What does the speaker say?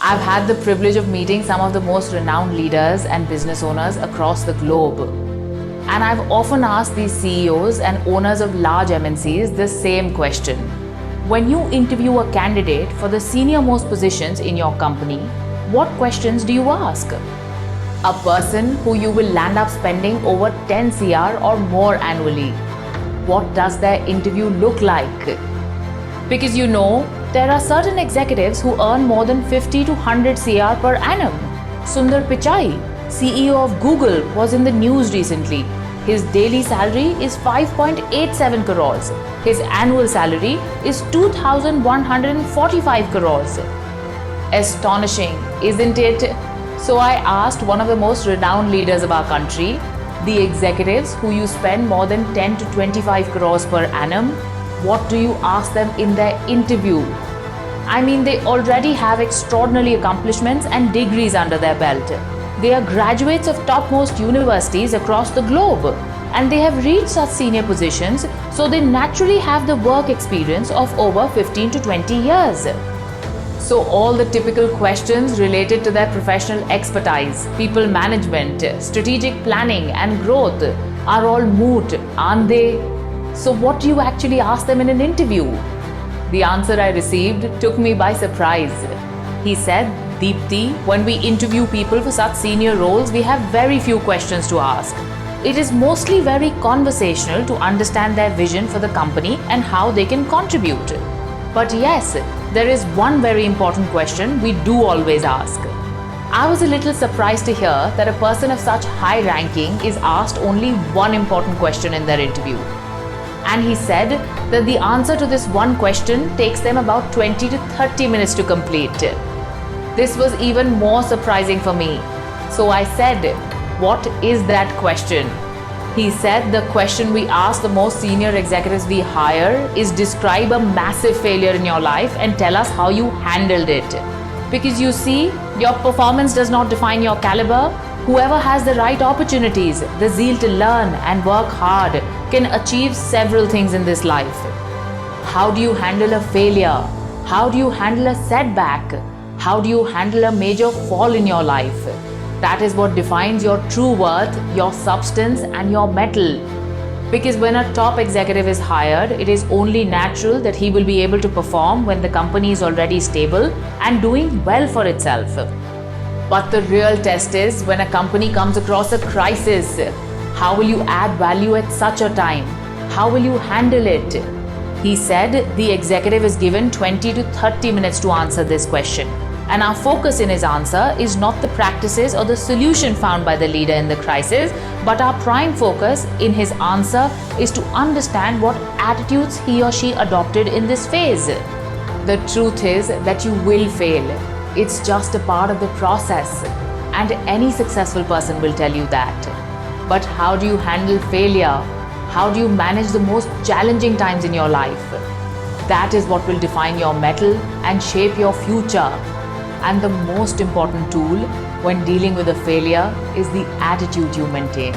I've had the privilege of meeting some of the most renowned leaders and business owners across the globe. And I've often asked these CEOs and owners of large MNCs the same question. When you interview a candidate for the senior most positions in your company, what questions do you ask? A person who you will land up spending over 10 CR or more annually. What does their interview look like? Because there are certain executives who earn more than 50 to 100 CR per annum. Sundar Pichai, CEO of Google, was in the news recently. His daily salary is 5.87 crores. His annual salary is 2,145 crores. Astonishing, isn't it? So I asked one of the most renowned leaders of our country, the executives who you spend more than 10 to 25 crores per annum, what do you ask them in their interview? I mean, they already have extraordinary accomplishments and degrees under their belt. They are graduates of topmost universities across the globe, and they have reached such senior positions, so they naturally have the work experience of over 15 to 20 years. So all the typical questions related to their professional expertise, people management, strategic planning and growth are all moot, aren't they? So what do you actually ask them in an interview? The answer I received took me by surprise. He said, Deepti, when we interview people for such senior roles, we have very few questions to ask. It is mostly very conversational to understand their vision for the company and how they can contribute. But yes, there is one very important question we do always ask. I was a little surprised to hear that a person of such high ranking is asked only one important question in their interview. And he said that the answer to this one question takes them about 20 to 30 minutes to complete. This was even more surprising for me. So I said, what is that question? He said the question we ask the most senior executives we hire is describe a massive failure in your life and tell us how you handled it. Because you see, your performance does not define your caliber. Whoever has the right opportunities, the zeal to learn and work hard can achieve several things in this life. How do you handle a failure? How do you handle a setback? How do you handle a major fall in your life? That is what defines your true worth, your substance and your mettle. Because when a top executive is hired, it is only natural that he will be able to perform when the company is already stable and doing well for itself. But the real test is when a company comes across a crisis. How will you add value at such a time? How will you handle it? He said the executive is given 20 to 30 minutes to answer this question. And our focus in his answer is not the practices or the solution found by the leader in the crisis, but our prime focus in his answer is to understand what attitudes he or she adopted in this phase. The truth is that you will fail. It's just a part of the process, and any successful person will tell you that. But how do you handle failure? How do you manage the most challenging times in your life? That is what will define your mettle and shape your future. And the most important tool when dealing with a failure is the attitude you maintain.